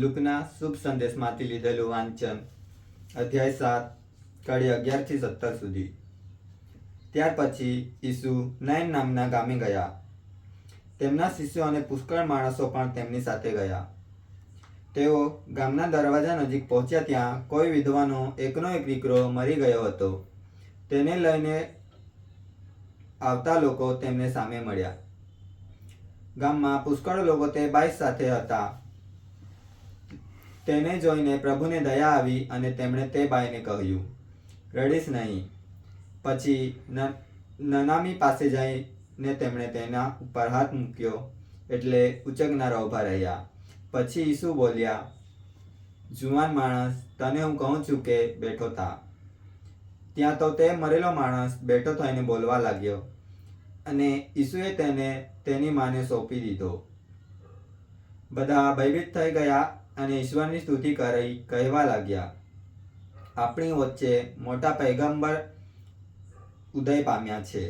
લુકના શુભ સંદેશમાંથી લીધેલું વાંચન, અધ્યાય 7, કડી 11 થી 17 સુધી. ત્યાર પછી ઈસુ નાઈન નામના ગામે ગયા. તેમના શિષ્યો અને પુષ્કળ માણસો પણ તેમની સાથે ગયા. તેઓ ગામના દરવાજા નજીક પહોંચ્યા ત્યાં કોઈ વિધવાનો એકનો એક દીકરો મરી ગયો હતો. તેને લઈને આવતા લોકો તેમને સામે મળ્યા. ગામમાં પુષ્કળ લોકો તે બાઈ સાથે હતા. તેને જોઈને પ્રભુને દયા આવી અને તેમણે તે બાઈને કહ્યું, રડીશ નહીં. પછી નનામી પાસે જઈને તેમણે તેના ઉપર હાથ મૂક્યો, એટલે ઉચકનારા ઊભા રહ્યા. પછી ઈસુ બોલ્યા, જુવાન માણસ, તને હું કહું છું કે બેઠો થા. ત્યાં તો તે મરેલો માણસ બેઠો થઈને બોલવા લાગ્યો, અને ઈસુએ તેને તેની માને સોંપી દીધો. બધા ભયભીત થઈ ગયા અને ઈશ્વરની સ્તુતિ કરી કહેવા લાગ્યા, આપણી વચ્ચે મોટા પૈગંબર ઉદય પામ્યા છે.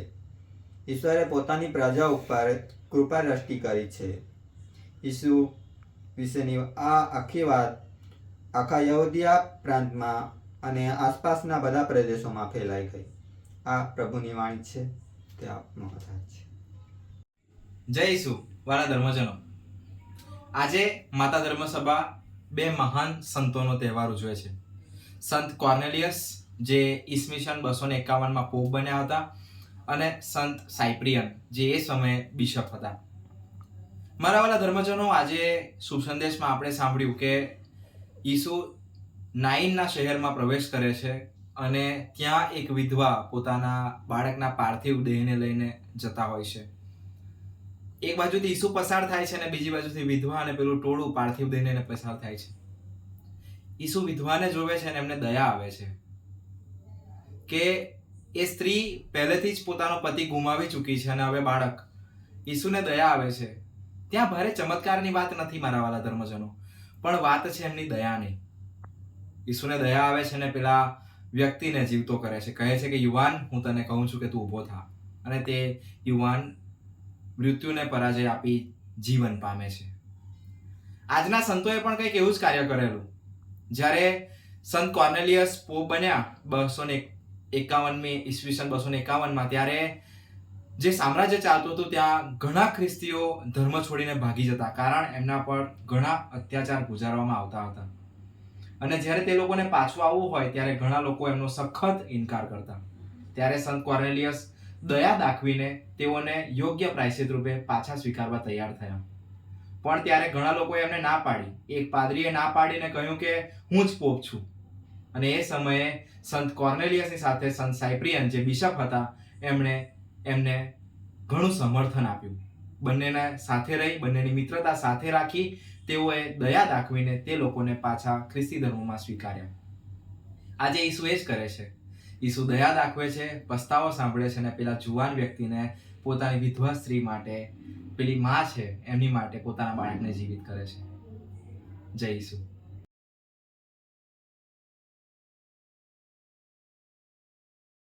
ઈશ્વરે પોતાની પ્રજા ઉપર કૃપા દ્રષ્ટિ કરી છે. ઈસુ વિશેની આ આખી વાત આખા યહૂદિયા પ્રાંતમાં અને આસપાસના બધા પ્રદેશોમાં ફેલાઈ ગઈ. આ પ્રભુની વાણી છે, તે આપનો આધાર છે. જય ઈસુ વાળા ધર્મજનો, આજે માતા ધર્મસભા બે મહાન સંતોનો તહેવાર ઉજવે છે. સંત કોર્નેલિયસ, જે ઈસવીસન 251માં પોપ બન્યા હતા, અને સંત સાયપ્રિયન, જે એ સમયે બિશપ હતા. મારા વાલા ધર્મજનો, આજે શુભ સંદેશમાં આપણે સાંભળ્યું કે ઈસુ નાઈનના શહેરમાં પ્રવેશ કરે છે અને ત્યાં એક વિધવા પોતાના બાળકના પાર્થિવ દેહને લઈને જતા હોય છે. એક બાજુથી ઈસુ પસાર થાય છે અને બીજી બાજુથી વિધવા અને પેલું ટોળું પાર્થિવ દેહને પસાર થાય છે. ઈસુ વિધવાને જોવે છે અને એમને દયા આવે છે કે એ સ્ત્રી પહેલેથી જ પોતાનો પતિ ગુમાવી ચૂકી છે અને હવે બાળક. ઈસુને દયા આવે છે. ત્યાં ભારે ચમત્કારની વાત નથી મારા વાલા ધર્મજનો, પણ વાત છે એમની દયાની. ઈસુને દયા આવે છે અને પેલા વ્યક્તિને જીવતો કરે છે. કહે છે કે યુવાન, હું તને કહું છું કે તું ઊભો થા. અને તે યુવાન મૃત્યુને પરાજય આપી જીવન પામે છે. આજના સંતોએ પણ કંઈક એવું જ કાર્ય કરેલું. જ્યારે સંત કોર્નેલિયસ પોપ બન્યા 251મી ઈસવીસન 251માં, ત્યારે જે સામ્રાજ્ય ચાલતું હતું ત્યાં ઘણા ખ્રિસ્તીઓ ધર્મ છોડીને ભાગી જતા, કારણ એમના પર ઘણા અત્યાચાર ગુજારવામાં આવતા હતા. અને જ્યારે તે લોકોને પાછું આવવું હોય ત્યારે ઘણા લોકો એમનો સખત ઇનકાર કરતા. ત્યારે સંત કોર્નેલિયસ દયા દાખવીને તેઓને યોગ્ય પ્રાયશ્ચિત રૂપે પાછા સ્વીકારવા તૈયાર થયા. પણ ત્યારે ઘણા લોકોએ એમને ના પાડી. એક પાદરીએ ના પાડીને કહ્યું કે હું જ પોપ છું. અને એ સમયે સંત કોર્નેલિયસની સાથે સંત સાયપ્રિયન, જે બિશપ હતા, એમને ઘણું સમર્થન આપ્યું. બંનેને સાથે રહી, બંનેની મિત્રતા સાથે રાખી તેઓએ દયા દાખવીને તે લોકોને પાછા ખ્રિસ્તી ધર્મમાં સ્વીકાર્યા. આજે ઈસુ એ જ કરે છે. ઈસુ દયા દાખવે છે, પસ્તાવો સાંભળે છે અને પેલા જુવાન વ્યક્તિને પોતાની વિધવા સ્ત્રી માટે, પેલી માં છે એમની માટે પોતાના બાળકને જીવિત કરે છે. જય ઈસુ.